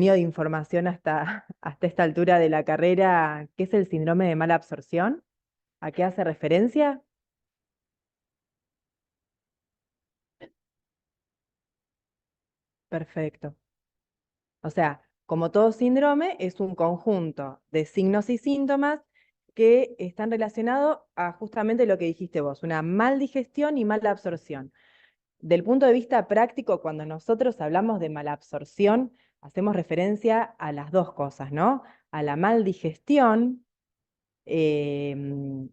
tenido de información hasta esta altura de la carrera, ¿qué es el síndrome de mala absorción? ¿A qué hace referencia? Perfecto. O sea, como todo síndrome, es un conjunto de signos y síntomas que están relacionados a justamente lo que dijiste vos, una mal digestión y mala absorción. Del punto de vista práctico, cuando nosotros hablamos de malabsorción, hacemos referencia a las dos cosas, ¿no? A la mal digestión, que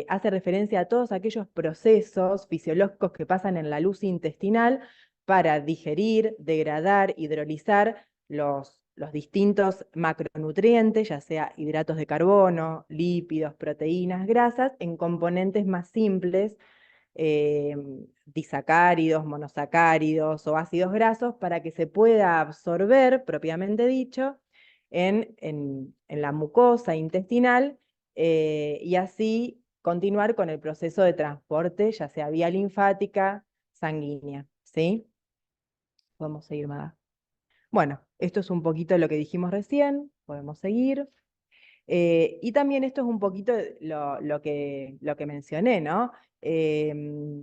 hace referencia a todos aquellos procesos fisiológicos que pasan en la luz intestinal para digerir, degradar, hidrolizar los distintos macronutrientes, ya sea hidratos de carbono, lípidos, proteínas, grasas, en componentes más simples, eh, disacáridos, monosacáridos o ácidos grasos, para que se pueda absorber, propiamente dicho, en la mucosa intestinal, y así continuar con el proceso de transporte, ya sea vía linfática, sanguínea. ¿Sí? Podemos seguir, Maga. Bueno, esto es un poquito lo que dijimos recién, podemos seguir. Y también esto es un poquito lo que mencioné, ¿no?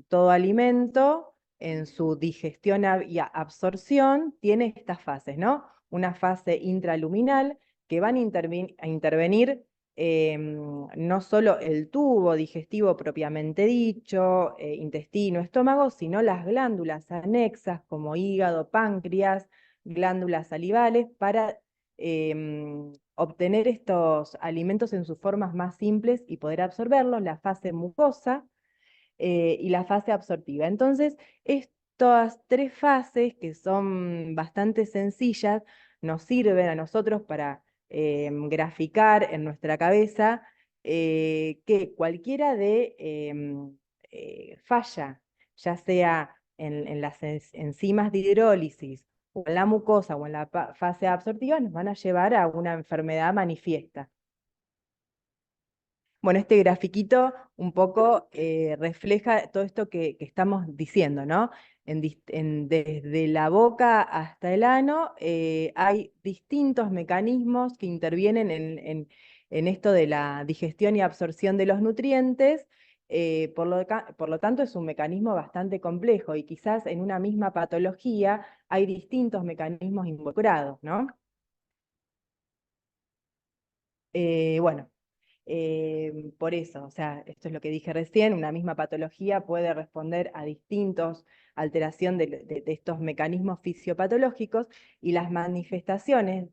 Todo alimento en su digestión y absorción tiene estas fases, ¿no? Una fase intraluminal que van a intervenir, no solo el tubo digestivo propiamente dicho, intestino, estómago, sino las glándulas anexas como hígado, páncreas, glándulas salivales para obtener estos alimentos en sus formas más simples y poder absorberlos, la fase mucosa y la fase absortiva. Entonces, estas tres fases, que son bastante sencillas, nos sirven a nosotros para graficar en nuestra cabeza que cualquiera de falla, ya sea en las enzimas de hidrólisis, o en la mucosa o en la fase absortiva, nos van a llevar a una enfermedad manifiesta. Bueno, este grafiquito un poco refleja todo esto que estamos diciendo, ¿no? Desde la boca hasta el ano hay distintos mecanismos que intervienen en esto de la digestión y absorción de los nutrientes. Por lo tanto, es un mecanismo bastante complejo y quizás en una misma patología hay distintos mecanismos involucrados, ¿no? Bueno, por eso, o sea, esto es lo que dije recién, una misma patología puede responder a distintos alteración de estos mecanismos fisiopatológicos, y las manifestaciones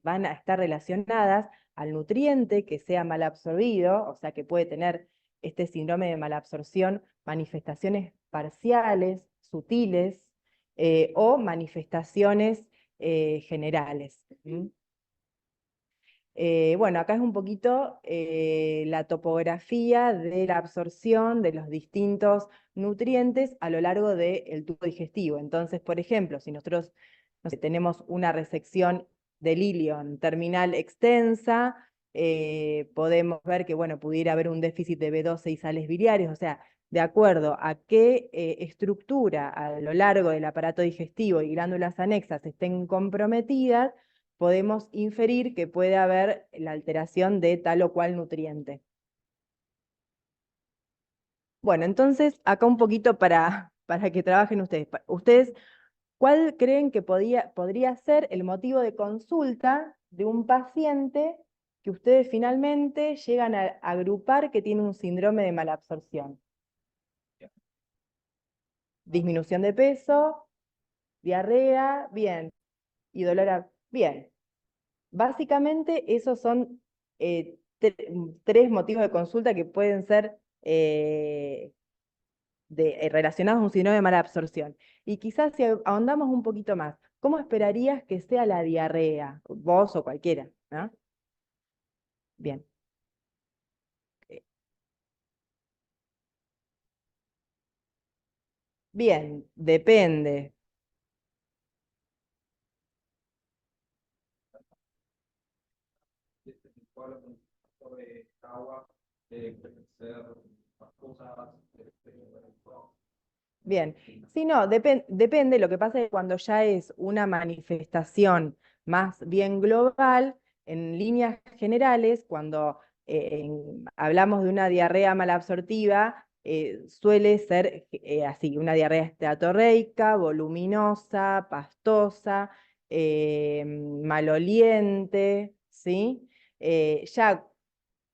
van a estar relacionadas al nutriente que sea mal absorbido, o sea, que puede tener este síndrome de malabsorción manifestaciones parciales, sutiles, o manifestaciones generales. ¿Mm? Bueno, acá es un poquito la topografía de la absorción de los distintos nutrientes a lo largo del tubo digestivo. Entonces, por ejemplo, si nosotros, no sé, tenemos una resección del ilion terminal extensa, podemos ver que, bueno, pudiera haber un déficit de B12 y sales biliares. O sea, de acuerdo a qué estructura a lo largo del aparato digestivo y glándulas anexas estén comprometidas, podemos inferir que puede haber la alteración de tal o cual nutriente. Bueno, entonces acá un poquito para que trabajen ustedes. Ustedes, ¿cuál creen que podría ser el motivo de consulta de un paciente que ustedes finalmente llegan a agrupar que tiene un síndrome de malabsorción? Disminución de peso, diarrea, bien, y dolor bien. Básicamente, esos son tres motivos de consulta que pueden ser relacionados a un síndrome de mala absorción. Y quizás si ahondamos un poquito más, ¿cómo esperarías que sea la diarrea? Vos o cualquiera, ¿no? Bien. Eh, Bien, depende. Bien, sí, no, depende, lo que pasa es que cuando ya es una manifestación más bien global, en líneas generales, cuando hablamos de una diarrea malabsortiva, suele ser así, una diarrea esteatorreica, voluminosa, pastosa, maloliente, ¿sí? Ya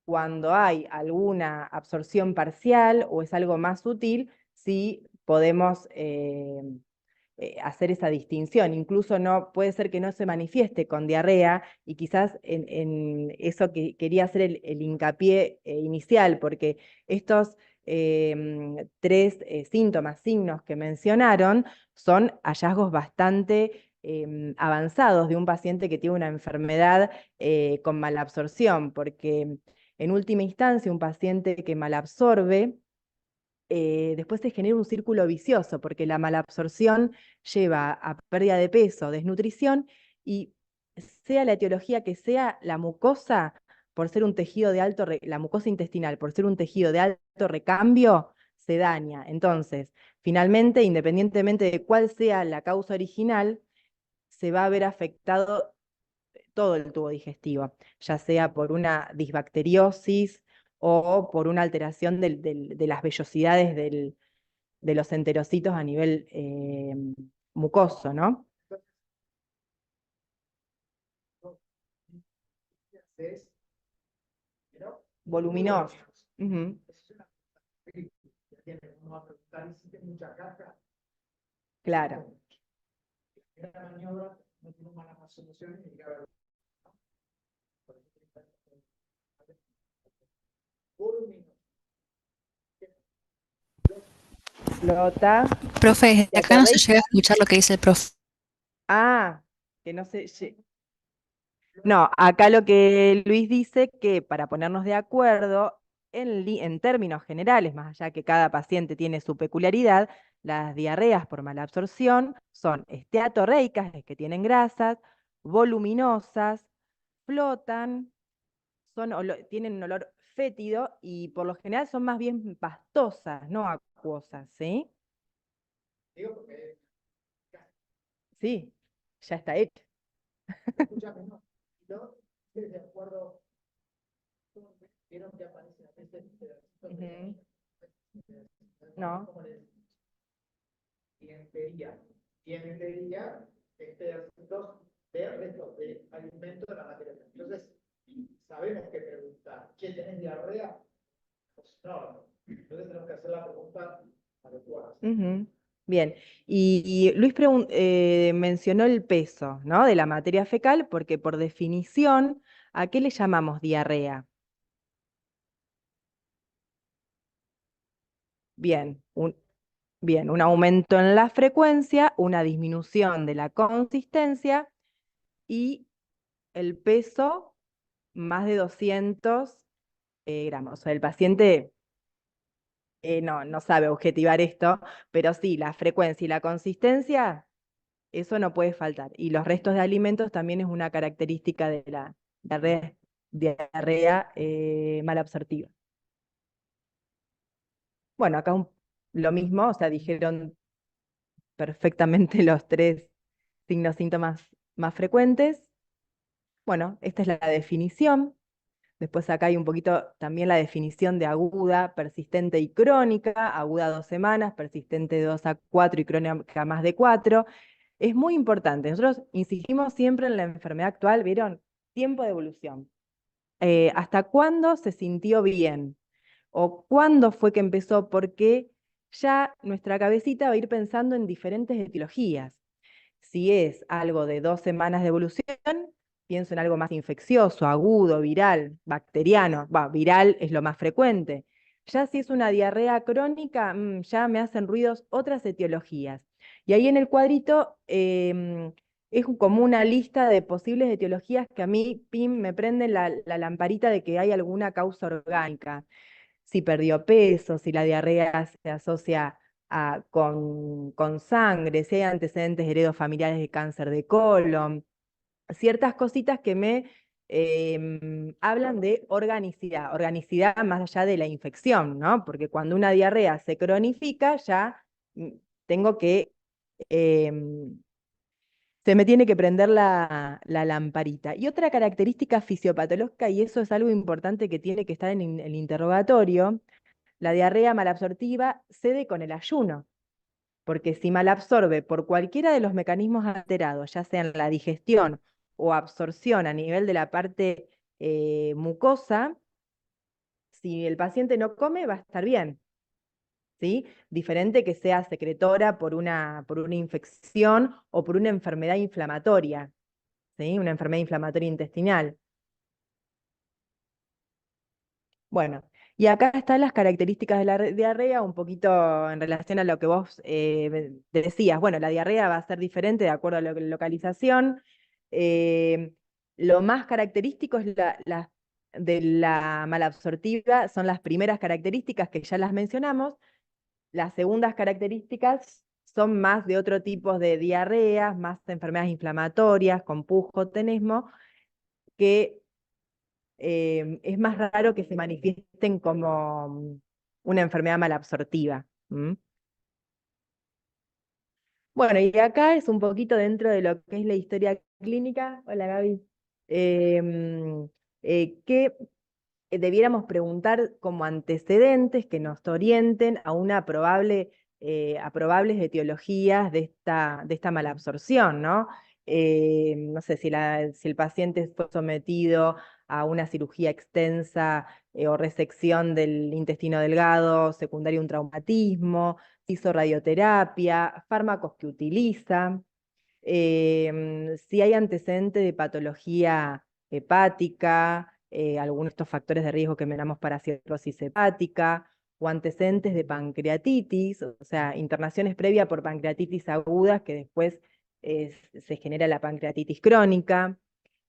cuando hay alguna absorción parcial o es algo más sutil, sí podemos hacer esa distinción. Incluso no puede ser que no se manifieste con diarrea y quizás en eso que quería hacer el hincapié inicial, porque estos tres síntomas, signos que mencionaron, son hallazgos bastante avanzados de un paciente que tiene una enfermedad con malabsorción, porque en última instancia un paciente que malabsorbe después se genera un círculo vicioso, porque la malabsorción lleva a pérdida de peso, desnutrición, y sea la etiología que sea, la mucosa, por ser un tejido de alto, la mucosa intestinal, por ser un tejido de alto recambio, se daña. Entonces, finalmente, independientemente de cuál sea la causa original, se va a ver afectado todo el tubo digestivo, ya sea por una disbacteriosis o por una alteración de las vellosidades de los enterocitos a nivel mucoso, ¿no? Es, ¿no? Voluminoso. Ujú. Es una película, uno va a preguntar, ¿hiciste mucha caca? Claro. Esta maniobra no tiene malas soluciones y que haber voluminoso. Flota. Profe, desde acá no se llega a Teatorreica. escuchar lo que dice el profe. Ah, que no sé. No, acá lo que Luis dice que para ponernos de acuerdo, en términos generales, más allá que cada paciente tiene su peculiaridad, las diarreas por malabsorción son esteatorreicas, es que tienen grasas, voluminosas, flotan, tienen un olor fétido y por lo general son más bien pastosas, no acuosas, ¿sí? Digo porque, Sí, ya está hecho. escúchame, no. No, de acuerdo, vieron que aparecen a veces Ujú. No. como les tiendería, tiendería pedacitos de restos de alimento de la materia. Entonces, sabemos qué preguntar. ¿Quién tenés diarrea? Pues no. Entonces tenemos que hacer la pregunta adecuada. Ujú. Bien, y Luis mencionó el peso, ¿no? De la materia fecal, porque por definición, ¿a qué le llamamos diarrea? Bien, bien, un aumento en la frecuencia, una disminución de la consistencia y el peso más de 200 gramos. O sea, el paciente no sabe objetivar esto, pero sí, la frecuencia y la consistencia, eso no puede faltar. Y los restos de alimentos también es una característica de la diarrea malabsortiva. Bueno, acá lo mismo, o sea, dijeron perfectamente los tres signos, síntomas más frecuentes. Bueno, esta es la definición. Después acá hay un poquito también la definición de aguda, persistente y crónica. Aguda 2 semanas, persistente de 2 a 4 y crónica más de 4. Es muy importante. Nosotros insistimos siempre en la enfermedad actual, ¿vieron? Tiempo de evolución. ¿Hasta cuándo se sintió bien? ¿O cuándo fue que empezó? Porque ya nuestra cabecita va a ir pensando en diferentes etiologías. Si es algo de 2 semanas de evolución, pienso en algo más infeccioso, agudo, viral, bacteriano. Viral es lo más frecuente. Ya si es una diarrea crónica, ya me hacen ruidos otras etiologías. Y ahí en el cuadrito es como una lista de posibles etiologías que a mí, pim, me prende la lamparita de que hay alguna causa orgánica. Si perdió peso, si la diarrea se asocia con sangre, si hay antecedentes heredofamiliares de cáncer de colon, ciertas cositas que me hablan de organicidad más allá de la infección, ¿no? Porque cuando una diarrea se cronifica, ya tengo que, em, se me tiene que prender la lamparita. Y otra característica fisiopatológica, y eso es algo importante que tiene que estar en el interrogatorio, la diarrea malabsortiva cede con el ayuno, porque si malabsorbe por cualquiera de los mecanismos alterados, ya sea en la digestión o absorción a nivel de la parte mucosa, si el paciente no come, va a estar bien. ¿Sí? Diferente que sea secretora por una infección o por una enfermedad inflamatoria, ¿sí? Una enfermedad inflamatoria intestinal. Bueno, y acá están las características de la diarrea, un poquito en relación a lo que vos decías. Bueno, la diarrea va a ser diferente de acuerdo a la localización. Eh, lo más característico es de la malabsortiva, son las primeras características que ya las mencionamos. Las segundas características son más de otro tipo de diarreas, más enfermedades inflamatorias, con pus, tenesmo, que es más raro que se manifiesten como una enfermedad malabsortiva. ¿M? Bueno, y acá es un poquito dentro de lo que es la historia clínica. Hola, Gaby. ¿Qué debiéramos preguntar como antecedentes que nos orienten a una a probables etiologías de esta malabsorción, ¿no? No sé si el paciente fue sometido a una cirugía extensa o resección del intestino delgado, secundario a un traumatismo, hizo radioterapia, fármacos que utiliza, si hay antecedente de patología hepática, algunos de estos factores de riesgo que mencionamos para cirrosis hepática, o antecedentes de pancreatitis, o sea, internaciones previas por pancreatitis agudas que después se genera la pancreatitis crónica.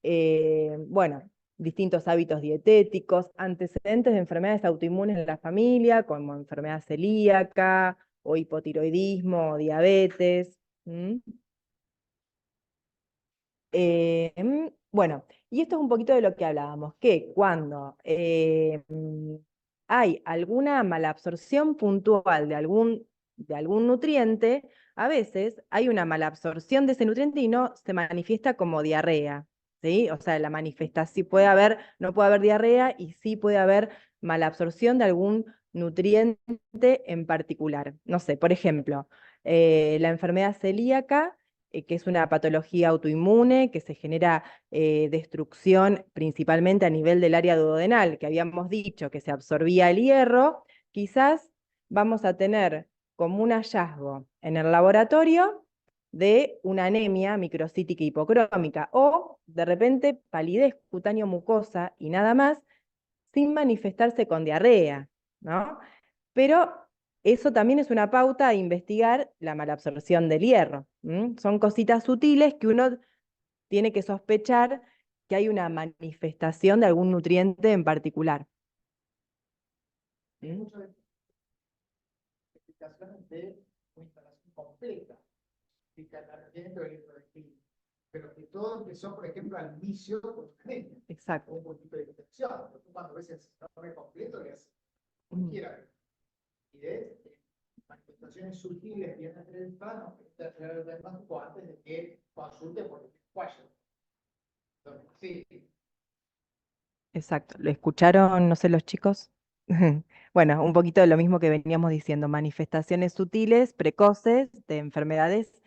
Bueno, distintos hábitos dietéticos, antecedentes de enfermedades autoinmunes en la familia, como enfermedad celíaca, o hipotiroidismo, o diabetes. ¿M? Bueno, y esto es un poquito de lo que hablábamos, que cuando hay alguna malabsorción puntual de algún nutriente, a veces hay una malabsorción de ese nutriente y no se manifiesta como diarrea, ¿sí? O sea, la manifestación puede haber, no puede haber diarrea y sí puede haber malabsorción de algún nutriente en particular. No sé, por ejemplo, la enfermedad celíaca que es una patología autoinmune que se genera destrucción principalmente a nivel del área duodenal, que habíamos dicho que se absorbía el hierro, quizás vamos a tener como un hallazgo en el laboratorio de una anemia microcítica hipocrómica o de repente palidez cutáneo mucosa y nada más sin manifestarse con diarrea, ¿no? Pero eso también es una pauta a investigar la malabsorción del hierro. Son cositas sutiles que uno tiene que sospechar que hay una manifestación de algún nutriente en particular. Hay muchas explicaciones de una instalación completa, dentro del intestino, pero que todo empezó, por ejemplo, al inicio con una anemia, Exacto. o un poquito de infección. Tú cuando ves el síndrome completo, es cualquiera. Y de manifestaciones sutiles vienen del hispano, que está el diagnóstico antes de que consulte por el cuello. Sí. Exacto. ¿Lo escucharon, no sé, los chicos? Bueno, un poquito de lo mismo que veníamos diciendo, manifestaciones sutiles, precoces de enfermedades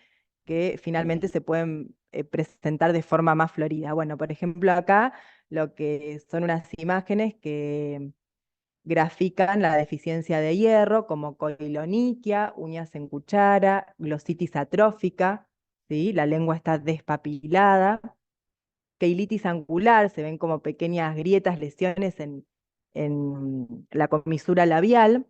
que finalmente se pueden presentar de forma más florida. Bueno, por ejemplo, acá lo que son unas imágenes que grafican la deficiencia de hierro como coiloniquia, uñas en cuchara, glositis atrófica, ¿sí? La lengua está despapilada, queilitis angular, se ven como pequeñas grietas, lesiones en la comisura labial.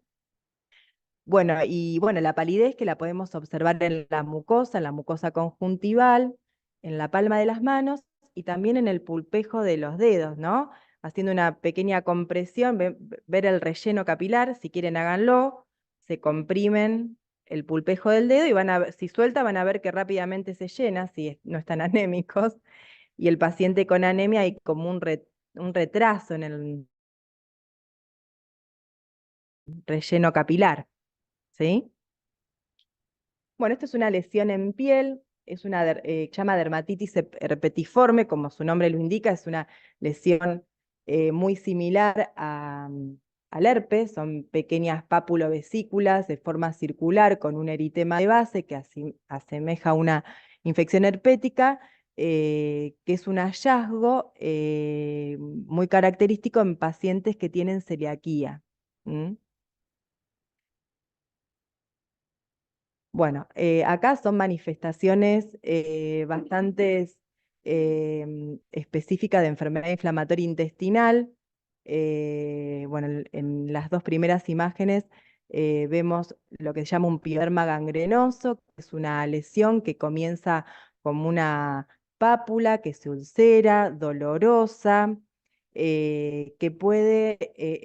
Bueno, y bueno, la palidez que la podemos observar en la mucosa conjuntival, en la palma de las manos y también en el pulpejo de los dedos, ¿no? Haciendo una pequeña compresión, ver el relleno capilar, si quieren háganlo, se comprimen el pulpejo del dedo y van a si suelta van a ver que rápidamente se llena, si no están anémicos, y el paciente con anemia hay como un retraso en el relleno capilar, ¿sí? Bueno, esto es una lesión en piel, es una llama dermatitis herpetiforme, como su nombre lo indica, es una lesión muy similar al herpes, son pequeñas pápulovesículas de forma circular con un eritema de base que asemeja a una infección herpética, que es un hallazgo muy característico en pacientes que tienen celiaquía. ¿Mm? Bueno, acá son manifestaciones bastante específicas de enfermedad inflamatoria intestinal. Bueno, en las dos primeras imágenes vemos lo que se llama un pioderma gangrenoso, que es una lesión que comienza como una pápula que se ulcera, dolorosa, que puede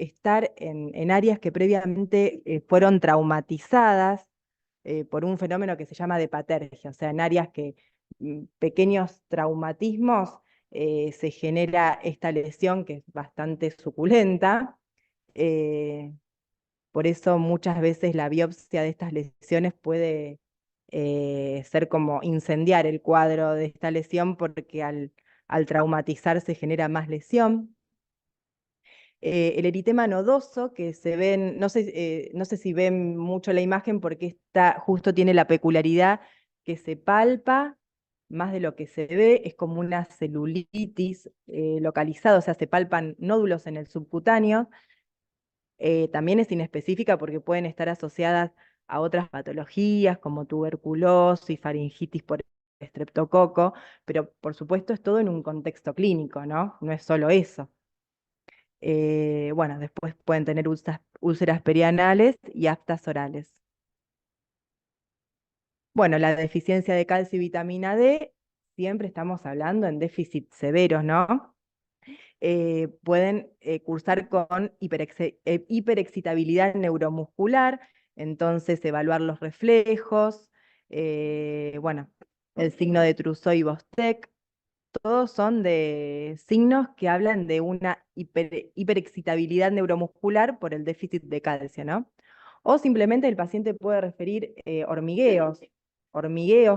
estar en áreas que previamente fueron traumatizadas por un fenómeno que se llama depatergia, o sea, en áreas que pequeños traumatismos se genera esta lesión que es bastante suculenta. eh, por eso muchas veces la biopsia de estas lesiones puede ser como incendiar el cuadro de esta lesión porque al traumatizar se genera más lesión. El eritema nodoso, que se ven, no sé si ven mucho la imagen porque esta justo tiene la peculiaridad que se palpa más de lo que se ve, es como una celulitis localizada, o sea, se palpan nódulos en el subcutáneo. También es inespecífica porque pueden estar asociadas a otras patologías como tuberculosis, faringitis por estreptococo, pero por supuesto es todo en un contexto clínico, ¿no? No es solo eso. Bueno, después pueden tener úlceras perianales y aftas orales. Bueno, la deficiencia de calcio y vitamina D, siempre estamos hablando en déficit severos, ¿no? Pueden cursar con hiperexcitabilidad neuromuscular, entonces evaluar los reflejos, bueno, el signo de Trousseau y Bostek, todos son de signos que hablan de una hiperexcitabilidad neuromuscular por el déficit de calcio, ¿no? O simplemente el paciente puede referir hormigueos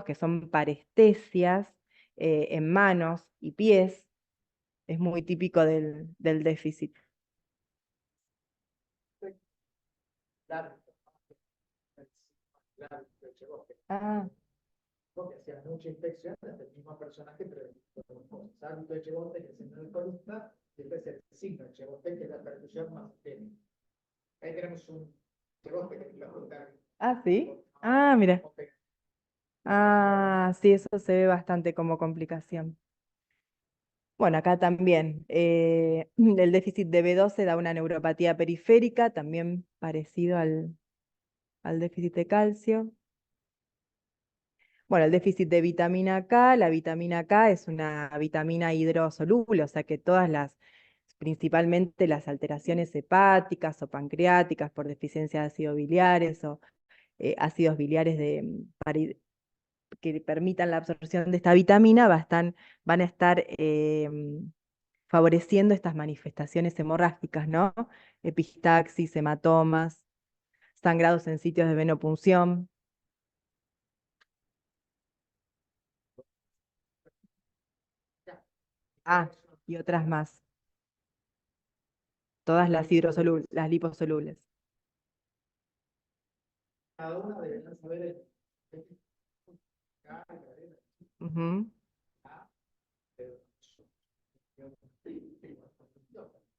que son parestesias en manos y pies, es muy típico del déficit. Claro, claro, Ah, porque hacía mucha inspección del mismo personaje, pero con hábito de Chebote, que es el signo de columna, y después el signo de Chebote, que es la percusión más técnica. Ahí tenemos un Chebote que lo junta. sí. Ah, mira. Ah, sí, eso se ve bastante como complicación. Bueno, acá también el déficit de B12 da una neuropatía periférica, también parecido al déficit de calcio. Bueno, el déficit de vitamina K, la vitamina K es una vitamina hidrosoluble, o sea que principalmente las alteraciones hepáticas o pancreáticas por deficiencia de ácidos biliares o ácidos biliares que permitan la absorción de esta vitamina, van a estar favoreciendo estas manifestaciones hemorrágicas, ¿no? Epistaxis, hematomas, sangrados en sitios de venopunción. Ah, y otras más. Todas las hidrosolubles, las liposolubles. Cada una deberían saber el Ujú.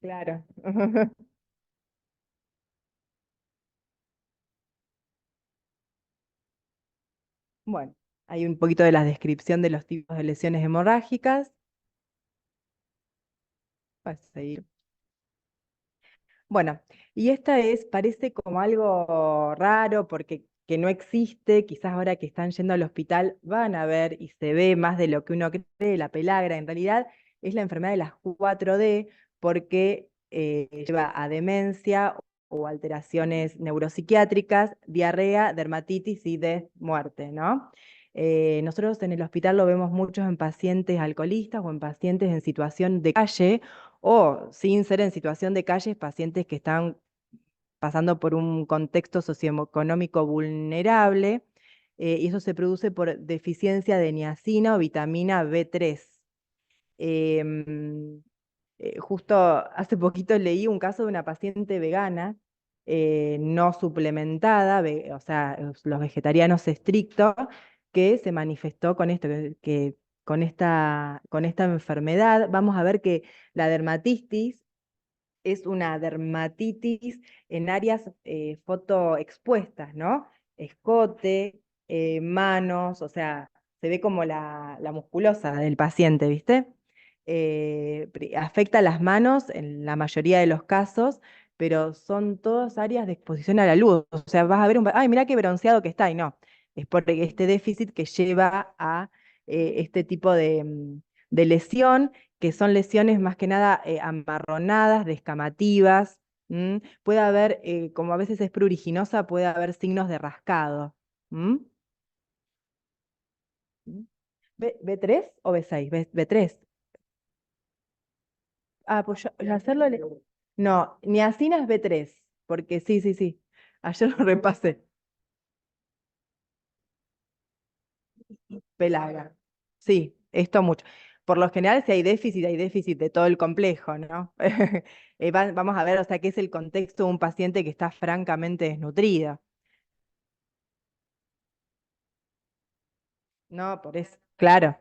Claro. Bueno, hay un poquito de la descripción de los tipos de lesiones hemorrágicas. Vas a seguir. Bueno, y parece como algo raro porque que no existe, quizás ahora que están yendo al hospital van a ver y se ve más de lo que uno cree, la pelagra, en realidad es la enfermedad de las 4D porque lleva a demencia o alteraciones neuropsiquiátricas, diarrea, dermatitis y de muerte, ¿no? Nosotros en el hospital lo vemos mucho en pacientes alcoholistas o en pacientes en situación de calle o sin ser en situación de calle, pacientes que están pasando por un contexto socioeconómico vulnerable, y eso se produce por deficiencia de niacina o vitamina B3. Em, Justo hace poquito leí un caso de una paciente vegana, no suplementada, o sea, los vegetarianos estrictos, que se manifestó con esto, con esta enfermedad. Vamos a ver que la dermatitis es una dermatitis en áreas fotoexpuestas, ¿no? Escote, manos, o sea, se ve como la musculosa del paciente, ¿viste? Afecta las manos en la mayoría de los casos, pero son todas áreas de exposición a la luz. O sea, vas a ver ay, mirá qué bronceado que está, y no, es por este déficit que lleva a este tipo de lesión, que son lesiones más que nada amarronadas, descamativas. Puede haber, como a veces es pruriginosa, puede haber signos de rascado. ¿Mm? ¿Mm? ¿B3 o B6? B3. Ah, pues yo hacerlo. No, niacina es B3, porque sí, sí, sí. Ayer lo repasé. Pelaga. Sí, esto mucho. Por lo general, si hay déficit de todo el complejo, ¿no? Vamos a ver, o sea, qué es el contexto de un paciente que está francamente desnutrido. No, por eso. Claro.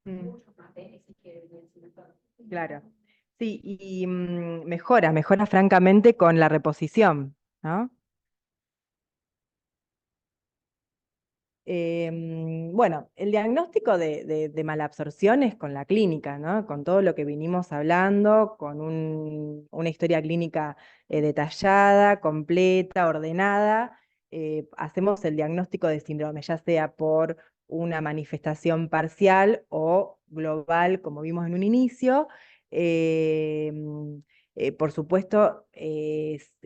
Mm, claro. Sí, y mejora francamente con la reposición, ¿no? Bueno, el diagnóstico de malabsorción es con la clínica, ¿no? Con todo lo que vinimos hablando, con una historia clínica detallada, completa, ordenada. Hacemos el diagnóstico de síndrome, ya sea por una manifestación parcial o global, como vimos en un inicio. Por supuesto,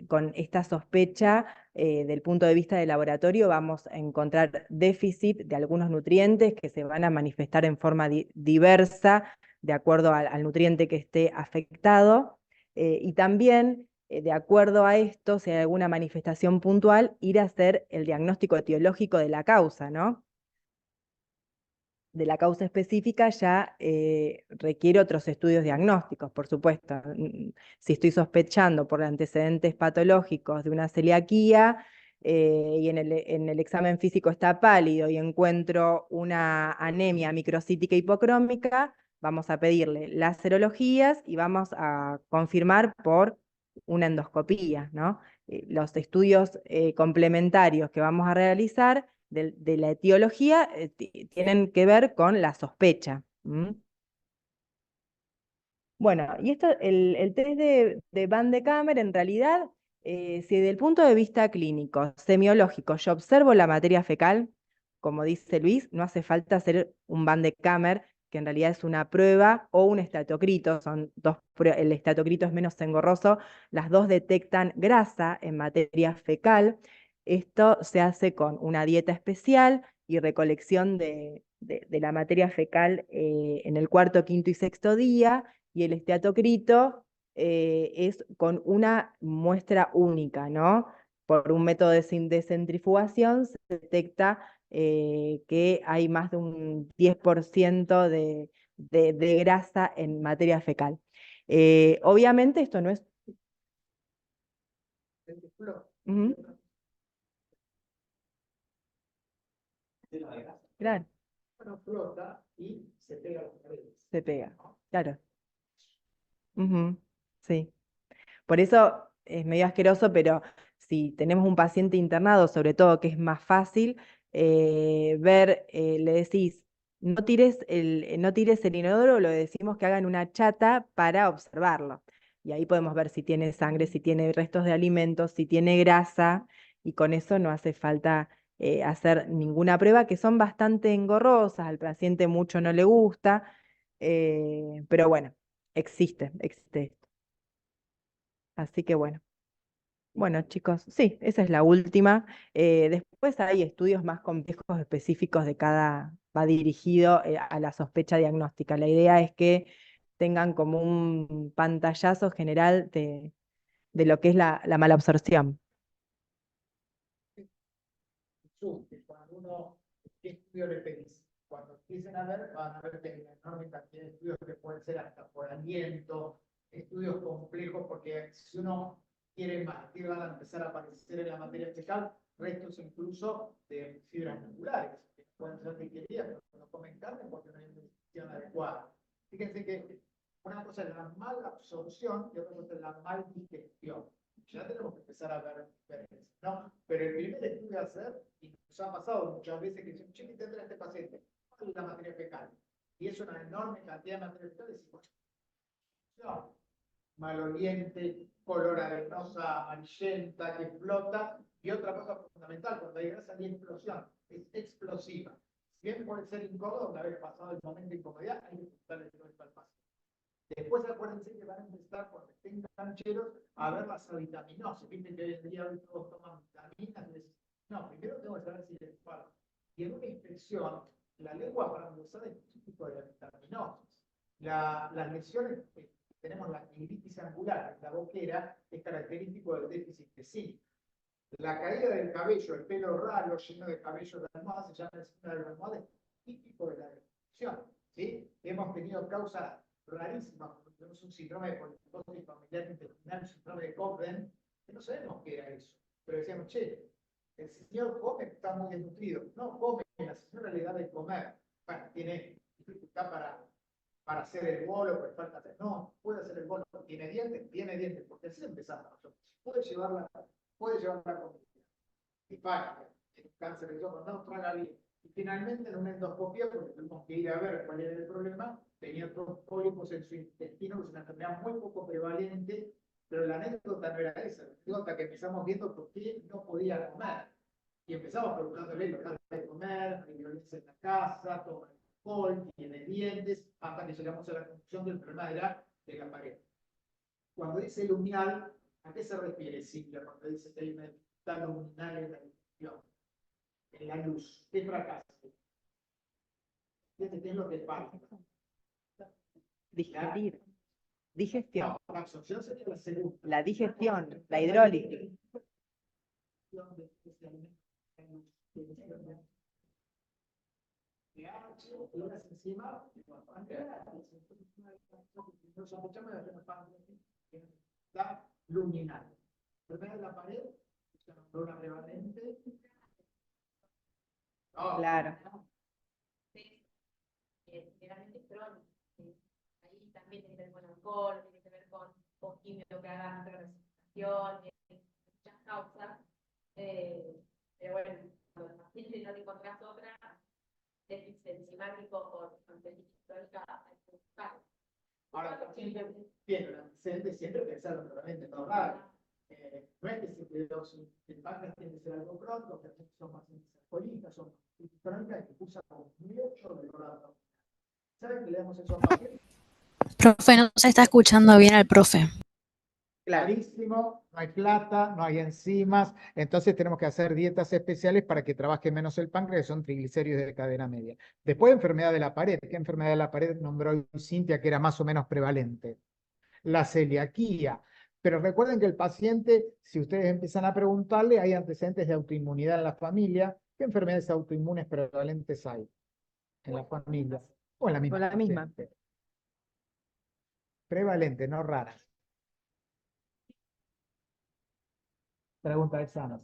con esta sospecha del punto de vista del laboratorio, vamos a encontrar déficit de algunos nutrientes que se van a manifestar en forma diversa de acuerdo al nutriente que esté afectado. Y también, de acuerdo a esto, si hay alguna manifestación puntual, ir a hacer el diagnóstico etiológico de la causa, ¿no? De la causa específica ya requiere otros estudios diagnósticos, por supuesto. Si estoy sospechando por antecedentes patológicos de una celiaquía y en el examen físico está pálido y encuentro una anemia microcítica hipocrómica, vamos a pedirle las serologías y vamos a confirmar por una endoscopía, ¿no? Los estudios complementarios que vamos a realizar de la etiología tienen que ver con la sospecha. Bueno, y esto, el test de Van de Kammer, en realidad, si desde el punto de vista clínico, semiológico, yo observo la materia fecal, como dice Luis, no hace falta hacer un Van de Kammer, que en realidad es una prueba, o un estatocrito, son dos el estatocrito es menos engorroso, las dos detectan grasa en materia fecal. Esto se hace con una dieta especial y recolección de la materia fecal en el cuarto, quinto y sexto día, y el esteatocrito es con una muestra única, ¿no? Por un método de centrifugación se detecta que hay más de un 10% de grasa en materia fecal. Obviamente esto no es... Ujú, claro, Bueno, flota y se pega a las paredes. se pega, claro. Ujú, sí. Por eso es medio asqueroso, pero si tenemos un paciente internado, sobre todo que es más fácil ver, le decís, no tires el inodoro, lo decimos que hagan una chata para observarlo. Y ahí podemos ver si tiene sangre, si tiene restos de alimentos, si tiene grasa, y con eso no hace falta hacer ninguna prueba, que son bastante engorrosas, al paciente mucho no le gusta, pero bueno, existe esto. Así que bueno. Bueno, chicos, sí, esa es la última. Después hay estudios más complejos específicos de cada, va dirigido a la sospecha diagnóstica. La idea es que tengan como un pantallazo general de lo que es la malabsorción. Cuando uno, ¿qué estudio le pedís? Cuando empiecen a ver, van a ver que hay una enorme cantidad de estudios que pueden ser hasta por aliento, estudios complejos, porque si uno quiere más, que van a empezar a aparecer en la materia fecal restos incluso de fibras musculares, que pueden ser antiquerías, pero no comen carne porque no hay una nutrición adecuada. Fíjense que una cosa es la mala absorción y otra cosa es la mal digestión. Ya tenemos que empezar a ver diferencias, ¿no? Pero el primer estudio a hacer, y nos ha pasado muchas veces que dicen, che, ¿qué tendrá este paciente? ¿Cuál es la materia fecal? Y es una enorme cantidad de materia fecal, y decimos, no, maloliente, color arenosa, amarillenta, que flota, y otra cosa fundamental, cuando hay grasa hay explosión, es explosiva. Si bien puede ser incómodo, una vez pasado el momento de incomodidad, hay que preguntarle todo esto al paciente. Después acuérdense que van a empezar cuando estén cancheros a ver las vitaminosis. Viste que hoy en día todos toman vitaminas. No, primero tengo que saber si les falta. Y en una infección, la lengua para usar es típico de la vitaminosis. Las lesiones, tenemos la iritis angular, la boquera, es característico del déficit de zinc. La caída del cabello, el pelo raro lleno de cabello de almohada, se llama el síndrome de la almohada, es típico de la infección. ¿Sí? Hemos tenido causas rarísimas, como tenemos un síndrome de poliposis familiar intestinal, un síndrome de Cochrane, que no sabemos qué era eso. Pero decíamos, che, el señor come, está muy desnutrido. No come, la señora le da de comer. Bueno, tiene dificultad para hacer el bolo, pues falta hacer. No, puede hacer el bolo. ¿Tiene dientes, porque así empezamos nosotros. Puede llevar la comida. Y para, el cáncer de esófago, no traga bien. Y finalmente en una endoscopia, porque tuvimos que ir a ver cuál era el problema, tenía otros pólipos en su intestino, que es una enfermedad muy poco prevalente, pero la anécdota no era esa. La anécdota que empezamos viendo por qué no podía comer. Y empezamos preguntándole, lo que de comer, hay violencia en la casa, toma alcohol, tiene dientes, hasta que llegamos a la conclusión del problema era de la pared. Cuando dice luminal, ¿a qué se refiere Silvia cuando dice que hay una dificultad luminal en la digestión? En la luz. ¿Qué fracaso? ¿Qué es lo que pasa? Digerir. Digestión. No, la absorción sería la segunda. La digestión, la hidrólisis. Las enzimas, la luminal. Enfermedad de la pared, una prevalente. No, Claro. Generalmente crónico. Ahí también tiene que ver con alcohol, tiene que ver con quimio que hagan representación, muchas causas. Pero bueno, cuando el paciente no le encontrás otra, déficit enzimático o anterior histórica, hay que buscar. ahora, el paciente tiene un antecedente, siempre pensar realmente todo raro. No es que se quedó sin el páncreas, tiene que ser algo crónico, que son pacientes alcohólicas, son crónicas que cursan con mucho dolor abdominal. ¿Saben que le damos eso a pacientes? Profe, no se está escuchando bien al profe. Clarísimo, no hay plata, no hay enzimas, entonces tenemos que hacer dietas especiales para que trabaje menos el páncreas, que son triglicéridos de cadena media. Después, enfermedad de la pared. ¿Qué enfermedad de la pared nombró Cintia que era más o menos prevalente? La celiaquía. Pero recuerden que el paciente, si ustedes empiezan a preguntarle, hay antecedentes de autoinmunidad en la familia. ¿Qué enfermedades autoinmunes prevalentes hay en la familia? O en la misma. O la misma. Prevalente, no raras. Pregunta de Sanos.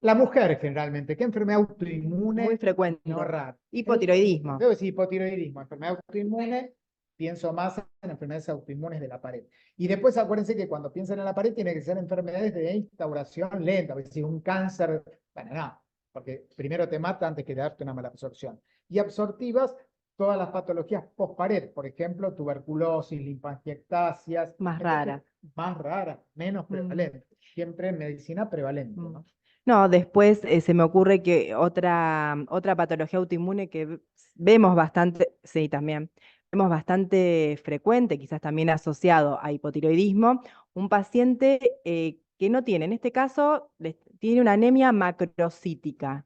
La mujer generalmente, ¿qué enfermedad autoinmune? Muy frecuente. No rara. Hipotiroidismo. Debo decir hipotiroidismo, enfermedad autoinmune, pienso más en enfermedades autoinmunes de la pared. Y después acuérdense que cuando piensan en la pared tiene que ser enfermedades de instauración lenta, es decir, un cáncer, bueno, no, porque primero te mata antes que darte una mala absorción. Y absortivas, todas las patologías post-pared, por ejemplo, tuberculosis, linfangiectasias. Más rara. Más raras, menos prevalentes. Siempre en medicina prevalente, ¿no? No, después se me ocurre que otra patología autoinmune que vemos bastante, sí, también, vemos bastante frecuente, quizás también asociado a hipotiroidismo un paciente que no tiene, en este caso, tiene una anemia macrocítica.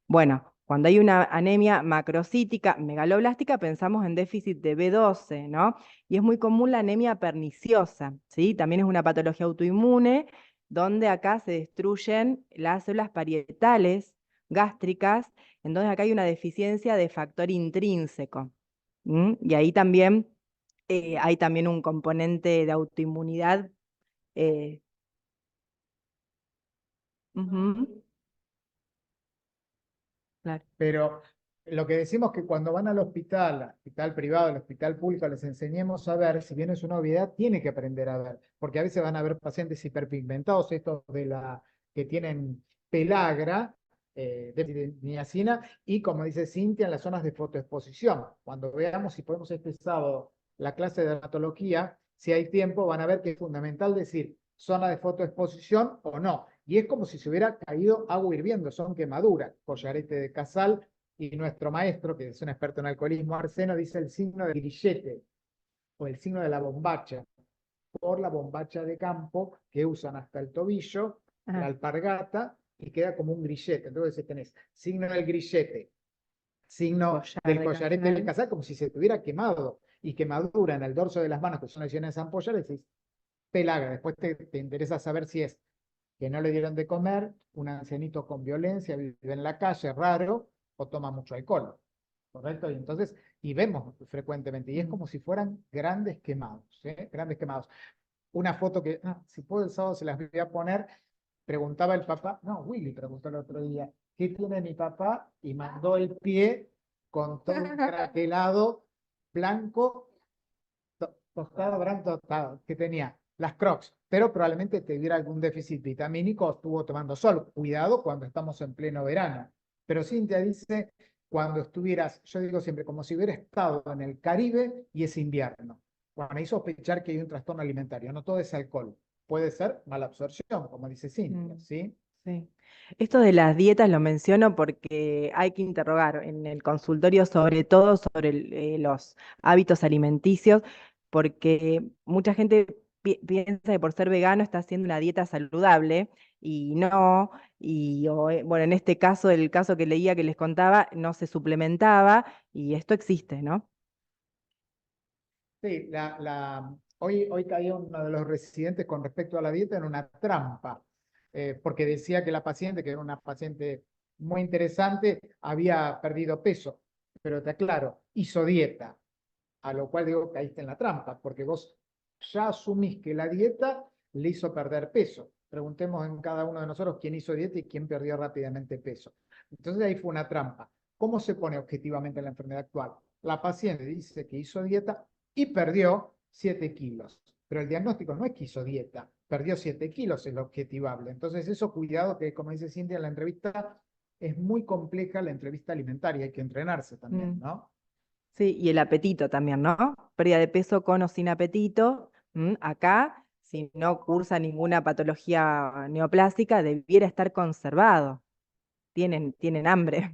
Bueno, cuando hay una anemia macrocítica megaloblástica, pensamos en déficit de B12, ¿no? Y es muy común la anemia perniciosa, ¿sí? También es una patología autoinmune, donde acá se destruyen las células parietales gástricas, entonces acá hay una deficiencia de factor intrínseco. Y ahí también hay también un componente de autoinmunidad. eh, ujú, claro. Pero lo que decimos que cuando van al hospital privado, al hospital público, les enseñemos a ver, si bien es una obviedad, tiene que aprender a ver, porque a veces van a ver pacientes hiperpigmentados, estos que tienen pelagra, de niacina, y como dice Cintia, en las zonas de fotoexposición. Cuando veamos si podemos este sábado la clase de dermatología, si hay tiempo, van a ver que es fundamental decir zona de fotoexposición o no. Y es como si se hubiera caído agua hirviendo, son quemaduras. Collarete de Casal y nuestro maestro, que es un experto en alcoholismo, Arseno, dice el signo del grillete o el signo de la bombacha, por la bombacha de campo que usan hasta el tobillo, la Ajá. alpargata, y queda como un grillete. Entonces tenés signo del grillete, signo Collar del de collarete del Casal. Casal, como si se tuviera quemado, y quemadura en el dorso de las manos, que son lesiones ampollares, decís pelagra. Después te interesa saber si es que no le dieron de comer, un ancianito con violencia, vive en la calle, raro, o toma mucho alcohol, ¿correcto? Y entonces, y vemos frecuentemente, y es como si fueran grandes quemados, ¿eh? Grandes quemados. Una foto que, si puedo el sábado se las voy a poner, preguntaba el papá, no, Willy preguntó el otro día, ¿qué tiene mi papá? Y mandó el pie con todo un craquelado blanco tostado, gran tostado, que tenía las Crocs, pero probablemente te diera algún déficit vitamínico o estuvo tomando sol. Cuidado cuando estamos en pleno verano. Pero Cintia dice, cuando estuvieras, yo digo siempre, como si hubiera estado en el Caribe y es invierno. Bueno, ahí sospechar que hay un trastorno alimentario, no todo es alcohol. Puede ser mala absorción, como dice Cintia, Mm, ¿sí? sí. Esto de las dietas lo menciono porque hay que interrogar en el consultorio sobre todo sobre los hábitos alimenticios, porque mucha gente piensa que por ser vegano está haciendo una dieta saludable y no, bueno, en este caso, el caso que leía que les contaba, no se suplementaba y esto existe, ¿no? Sí, hoy caía uno de los residentes con respecto a la dieta en una trampa, porque decía que la paciente, que era una paciente muy interesante, había perdido peso, pero te aclaro, hizo dieta, a lo cual digo, caíste en la trampa, porque vos ya asumís que la dieta le hizo perder peso. Preguntemos en cada uno de nosotros quién hizo dieta y quién perdió rápidamente peso. Entonces ahí fue una trampa. ¿Cómo se pone objetivamente la enfermedad actual? La paciente dice que hizo dieta y perdió 7 kilos. Pero el diagnóstico no es que hizo dieta, perdió 7 kilos, es lo objetivable. Entonces eso, cuidado, que como dice Cintia en la entrevista, es muy compleja la entrevista alimentaria, hay que entrenarse también, Mm. ¿no? Sí, y el apetito también, ¿no? Pérdida de peso con o sin apetito. Acá, si no cursa ninguna patología neoplásica, debiera estar conservado. Tienen hambre.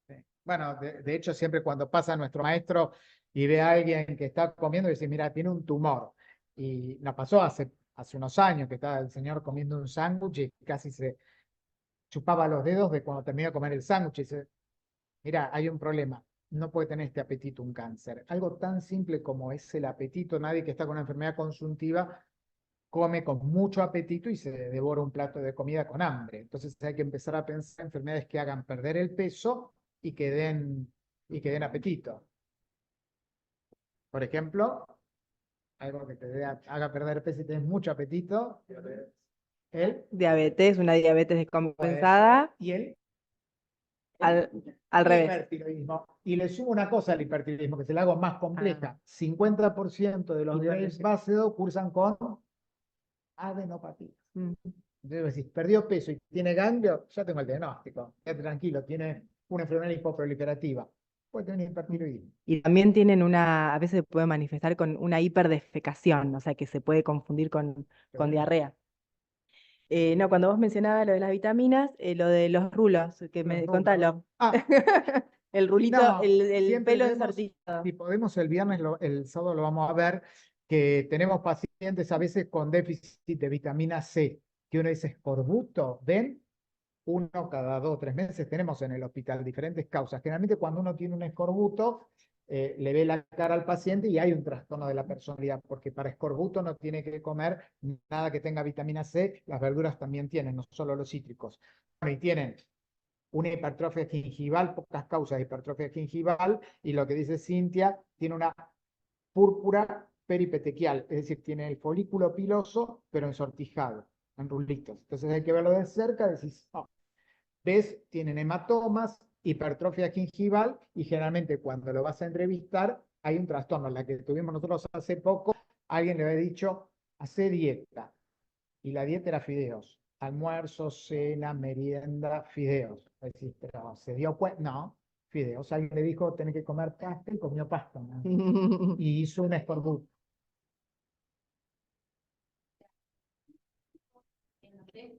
Sí. Bueno, de hecho, siempre cuando pasa nuestro maestro y ve a alguien que está comiendo, dice, mira, tiene un tumor. Y nos pasó hace unos años que estaba el señor comiendo un sándwich y casi se chupaba los dedos de cuando terminó de comer el sándwich. Y dice, mira, hay un problema. No puede tener este apetito un cáncer. Algo tan simple como es el apetito. Nadie que está con una enfermedad consuntiva come con mucho apetito y se devora un plato de comida con hambre. Entonces hay que empezar a pensar en enfermedades que hagan perder el peso y que den apetito. Por ejemplo, algo que haga perder peso y tenés mucho apetito, el Diabetes, una diabetes puede ser, descompensada, y el al, al revés. hipertiroidismo. Y le sumo una cosa al hipertiroidismo, que se la hago más Ah, compleja. 50% de los Graves hipertensión. báseo cursan con adenopatía. Mm. Entonces, si perdió peso y tiene ganglio, ya tengo el diagnóstico. Quédate tranquilo, tiene una enfermedad lipoproliferativa. Puede tener hipertiroidismo. Y también tienen a veces se puede manifestar con una hiperdefecación, o sea que se puede confundir con Seguro. diarrea. No, cuando vos mencionabas lo de las vitaminas, lo de los rulos, que Los me rulos. contalo. El rulito, No, el siempre pelo vemos, ensortijado. si podemos el viernes, el sábado lo vamos a ver, que tenemos pacientes a veces con déficit de vitamina C, que uno dice escorbuto, ¿ven? Uno cada 2 o 3 meses tenemos en el hospital diferentes causas. Generalmente cuando uno tiene un escorbuto, le ve la cara al paciente y hay un trastorno de la personalidad, porque para escorbuto no tiene que comer nada que tenga vitamina C, las verduras también tienen, no solo los cítricos. Bueno, y tienen una hipertrofia gingival, pocas causas de hipertrofia gingival, y lo que dice Cintia, tiene una púrpura peripetequial, es decir, tiene el folículo piloso, pero ensortijado, en rulitos. Entonces hay que verlo de cerca, decís, oh, ves, tienen hematomas, hipertrofia gingival, y generalmente cuando lo vas a entrevistar, hay un trastorno. La que tuvimos nosotros hace poco, alguien le había dicho, hace dieta, y la dieta era fideos. Almuerzo, cena, merienda, fideos. Decís, pero ¿se dio cuenta? No, fideos. Alguien le dijo, tenés que comer pasta y comió pasta, ¿no? Y hizo un escorbuto. Es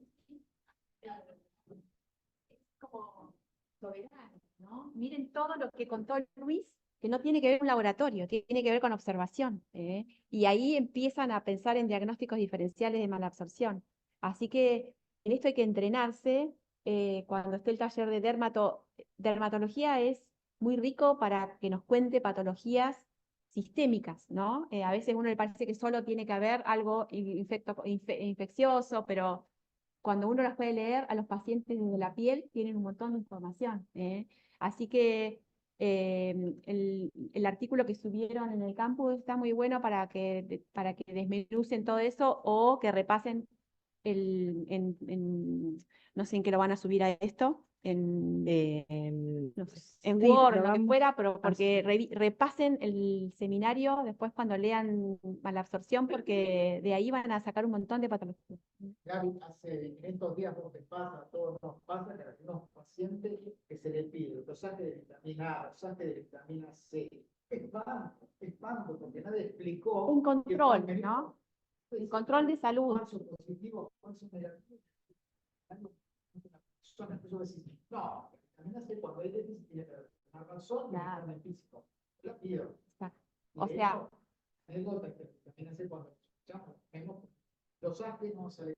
como soberano, ¿no? Miren todo lo que contó Luis, que no tiene que ver con un laboratorio, tiene que ver con observación, ¿eh? Y ahí empiezan a pensar en diagnósticos diferenciales de malabsorción. Así que en esto hay que entrenarse. Cuando esté el taller de dermatología es muy rico para que nos cuente patologías sistémicas, ¿no? A veces uno le parece que solo tiene que haber algo infeccioso, pero cuando uno las puede leer, a los pacientes desde la piel tienen un montón de información, ¿eh? Así que el artículo que subieron en el campus está muy bueno para que desmenucen todo eso o que repasen no sé en qué lo van a subir a esto, no sé, en Sí, Word, lo en lo que vamos fuera, pero a porque repasen el seminario después cuando lean malabsorción, porque de ahí van a sacar un montón de patologías. Gaby, en estos días vos te pasa, a todos nos pasa que a algunos pacientes que se les pide dosaje de vitamina A, dosaje de vitamina C. Espanto, porque nadie explicó Un que control, pueden venir ¿no? con- Un control de salud. falso positivo, falso negativo. Son las personas que dicen, no, la vitamina C cuando hay déficit tiene que haber una razón y un Claro. examen físico. Yo la pido. Exacto. Y O de sea, hecho, anécdota que la vitamina C cuando escuchamos, tenemos dosaje no sale.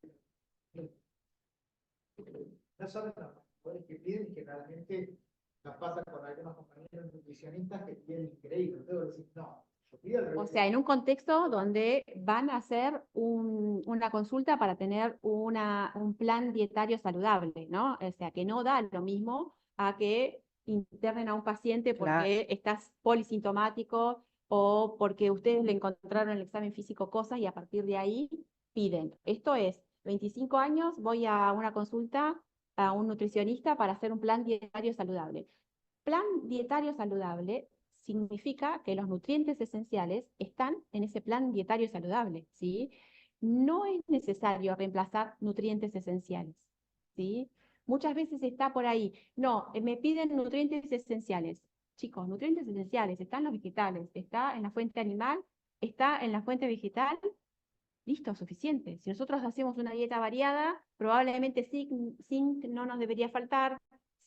No saben las mejores que piden y generalmente nos pasa con algunos compañeros nutricionistas que piden increíble. Debo decir, no, yo pido al o revés. sea, en un contexto donde van a hacer una consulta para tener un plan dietario saludable, ¿no? O sea, que no da lo mismo a que internen a un paciente porque estás polisintomático o porque ustedes le encontraron en el examen físico cosas y a partir de ahí piden. Esto es, 25 años, voy a una consulta a un nutricionista para hacer un plan dietario saludable. Plan dietario saludable significa que los nutrientes esenciales están en ese plan dietario saludable, ¿sí? No es necesario reemplazar nutrientes esenciales, ¿sí? Muchas veces está por ahí, no, me piden nutrientes esenciales. Chicos, nutrientes esenciales, están los vegetales, está en la fuente animal, está en la fuente vegetal, listo, suficiente. Si nosotros hacemos una dieta variada, probablemente zinc no nos debería faltar,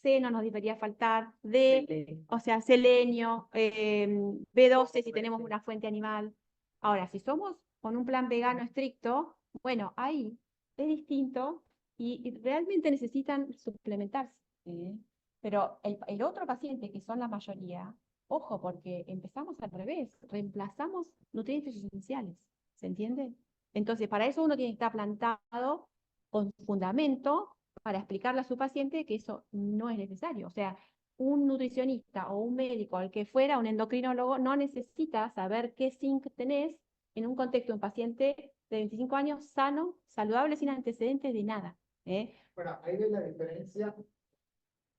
C no nos debería faltar, D, o sea, selenio, B12 si tenemos una fuente animal. Ahora, si somos con un plan vegano estricto, bueno, ahí es distinto y realmente necesitan suplementarse. ¿Eh? Pero el otro paciente, que son la mayoría, ojo, porque empezamos al revés, reemplazamos nutrientes esenciales. ¿Se entiende? Entonces, para eso uno tiene que estar plantado con fundamento para explicarle a su paciente que eso no es necesario. O sea, un nutricionista o un médico, al que fuera, un endocrinólogo, no necesita saber qué zinc tenés en un contexto de un paciente de 25 años sano, saludable, sin antecedentes de nada. ¿Eh? Bueno, ahí ve la diferencia,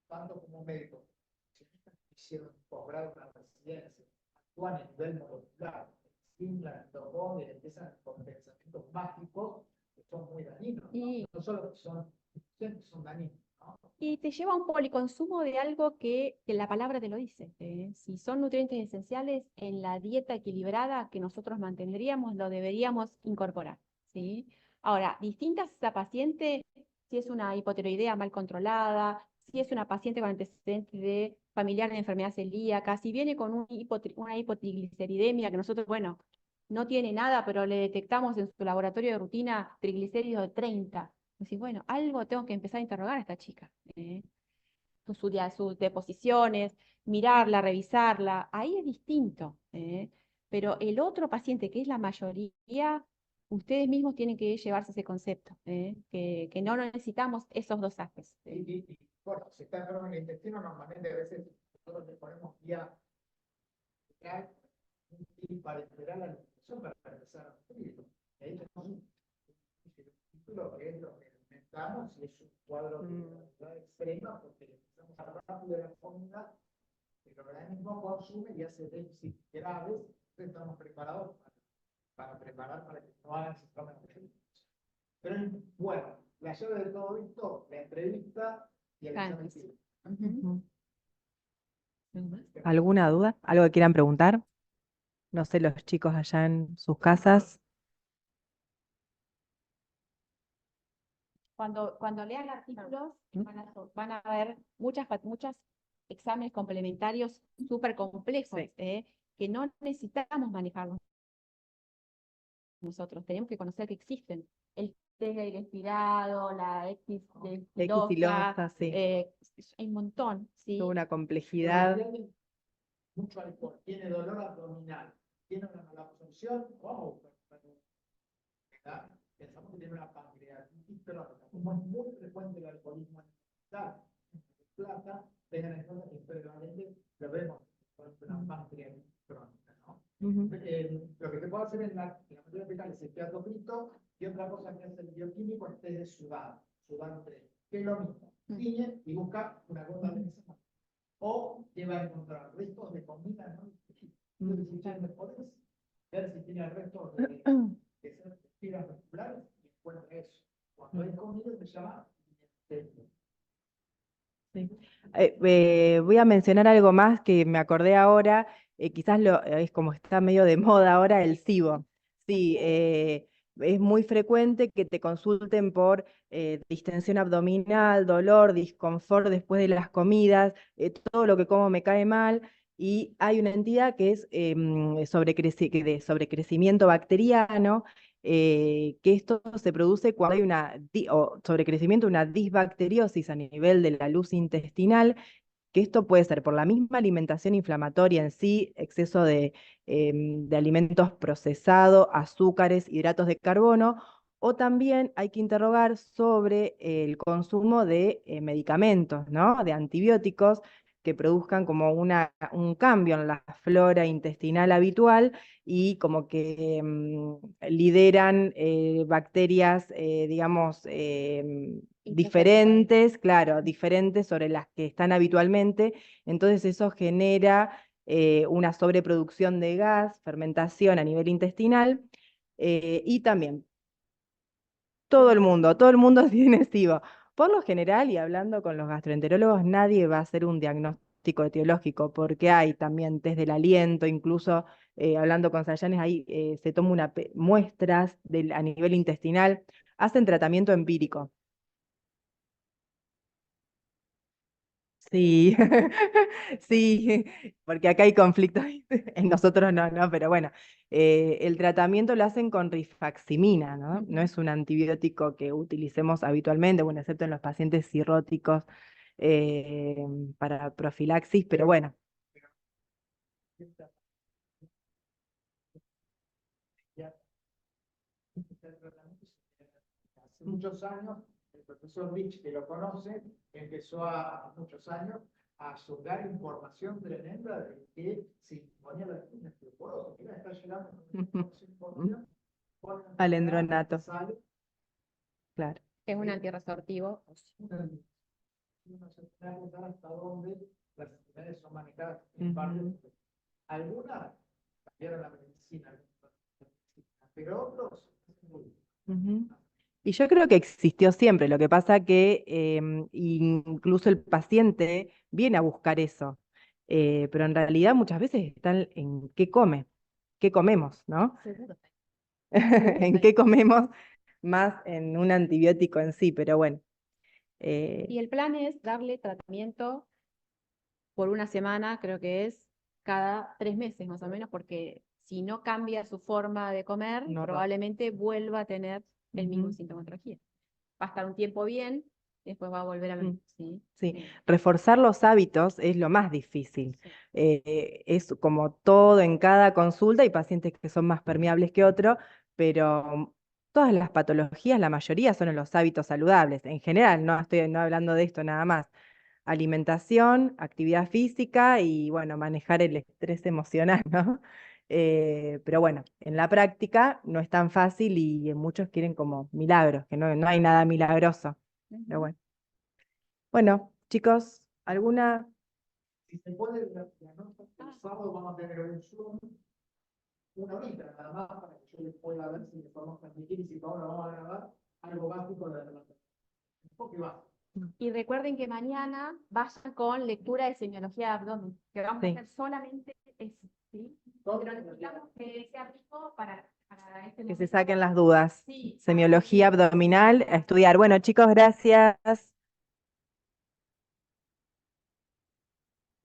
tanto como médico, si hicieron posgrado en la residencia, actúan a nivel molecular, simulan el y empiezan con pensamientos mágicos que son muy dañinos. Y, no solo que son dañinos. ¿No? y te lleva a un policonsumo de algo que la palabra te lo dice. Si son nutrientes esenciales, en la dieta equilibrada que nosotros mantendríamos, lo deberíamos incorporar. ¿Sí? Ahora, distintas a paciente, si es una hipotiroidea mal controlada, si es una paciente con antecedentes de familiar de enfermedad celíaca, si viene con una hipotrigliceridemia que nosotros, bueno, no tiene nada, pero le detectamos en su laboratorio de rutina triglicéridos de 30. Decís, bueno, algo tengo que empezar a interrogar a esta chica. Sus deposiciones, mirarla, revisarla, ahí es distinto. Pero el otro paciente, que es la mayoría, ustedes mismos tienen que llevarse ese concepto, que no necesitamos esos dosajes. Bueno, si está enfermo en el intestino, normalmente a veces nosotros le ponemos vía y para esperar la alimentación para empezar a nutrir. Y ahí tenemos un título que es lo que alimentamos y es un cuadro de gravedad extrema porque le empezamos a dar rápido la comida, el organismo consume y hace déficit graves, entonces estamos preparados para preparar para que no hagan síntomas de alimentación. Pero bueno, la llave de todo esto, la entrevista y el examen físico. ¿Alguna duda? ¿Algo que quieran preguntar? No sé, los chicos allá en sus casas. Cuando lean artículos, van a ver muchos exámenes complementarios súper complejos, que no necesitamos manejarlos nosotros. Tenemos que conocer que existen. El test del expirado, la X X-ilosa, sí. Hay un montón, ¿sí? Toda una complejidad. Mucho alcohol, tiene dolor abdominal, tiene una mala absorción, vamos a buscar. Pensamos que tiene una pancreatitis crónica. Como es muy frecuente el alcoholismo alimentar en plata, tengan en cuenta que prevalente lo vemos con una pancreatitis crónica, ¿no? Lo que se puede hacer en la mayoría de hospitales es el teatro frito y otra cosa que hace el bioquímico es test de sudar 3, que es lo mismo. Tiñe y busca una gota de esa. O lleva a encontrar restos de comida, ¿no? Entonces, si ustedes podés ver si tiene restos de fibras musculares y encuentra eso. Cuando hay comida se llama voy a mencionar algo más que me acordé ahora, quizás es como está medio de moda ahora el SIBO. Sí, es muy frecuente que te consulten por distensión abdominal, dolor, disconfort después de las comidas, todo lo que como me cae mal. Y hay una entidad que es de sobrecrecimiento bacteriano, que esto se produce cuando hay sobrecrecimiento, una disbacteriosis a nivel de la luz intestinal, que esto puede ser por la misma alimentación inflamatoria en sí, exceso de alimentos procesados, azúcares, hidratos de carbono, o también hay que interrogar sobre el consumo de medicamentos, ¿no? De antibióticos que produzcan como un cambio en la flora intestinal habitual y como que lideran bacterias, digamos, diferentes, claro, diferentes sobre las que están habitualmente. Entonces eso genera una sobreproducción de gas, fermentación a nivel intestinal y también todo el mundo tiene SIBO. Por lo general, y hablando con los gastroenterólogos, nadie va a hacer un diagnóstico etiológico, porque hay también test del aliento, incluso hablando con Sayanes, ahí se toma muestras a nivel intestinal, hacen tratamiento empírico. Sí, sí, porque acá hay conflictos, en nosotros no, pero bueno, el tratamiento lo hacen con rifaximina, ¿no? No es un antibiótico que utilicemos habitualmente, bueno, excepto en los pacientes cirróticos para profilaxis, pero bueno. Hace muchos años, el profesor Rich, que lo conoce, empezó muchos años a soltar información tremenda de que se imponía la osteoporosis. Mira, está llegando información Alendronato. Claro. Es un antirresortivo. No se puede notar hasta dónde las enfermedades son manejadas en parte. Algunas cambiaron la medicina, pero otros. Y yo creo que existió siempre, lo que pasa que incluso el paciente viene a buscar eso, pero en realidad muchas veces están en qué comemos, ¿no? Seguro. En qué comemos más en un antibiótico en sí, pero bueno. Y el plan es darle tratamiento por una semana, creo que es cada 3 meses más o menos, porque si no cambia su forma de comer, No va. probablemente vuelva a tener el mismo Ujú. sintomatología. Va a estar un tiempo bien, después va a volver a venir. ¿Sí? Sí, Sí. reforzar los hábitos es lo más difícil. Sí. Es como todo en cada consulta, hay pacientes que son más permeables que otros, pero todas las patologías, la mayoría son en los hábitos saludables. En general, no estoy no hablando de esto nada más. Alimentación, actividad física y bueno, manejar el estrés emocional, ¿no? Pero bueno, en la práctica no es tan fácil y muchos quieren como milagros, que no hay nada milagroso. Pero Ujú. bueno. Bueno, chicos, ¿alguna? Si se puede, la nota, el sábado vamos a tener un Zoom, una horita nada más, para que yo les pueda ver si le podemos transmitir y si no, lo vamos a grabar algo básico de la relación. Un poco básico. Y recuerden que mañana vayan con lectura de semiología de abdomen, que vamos a Sí. hacer solamente eso, ¿sí? Pero necesitamos que sea rico para este Que se momento. saquen las dudas. Sí, Semiología abdominal, a estudiar. Bueno, chicos, gracias.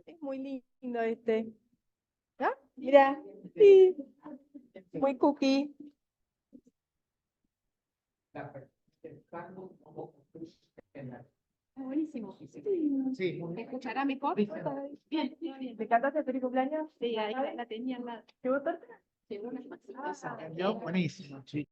Es muy lindo este. ¿Ah? Mira, sí, muy cookie. El tango como en la- buenísimo. Sí, muy ¿Me bien. escuchará mejor? Sí. Bien, bien, bien. ¿Te cantaste feliz cumpleaños? Sí, ahí la tenía al lado. ¿Te gustó? Llegó una Buenísimo, sí.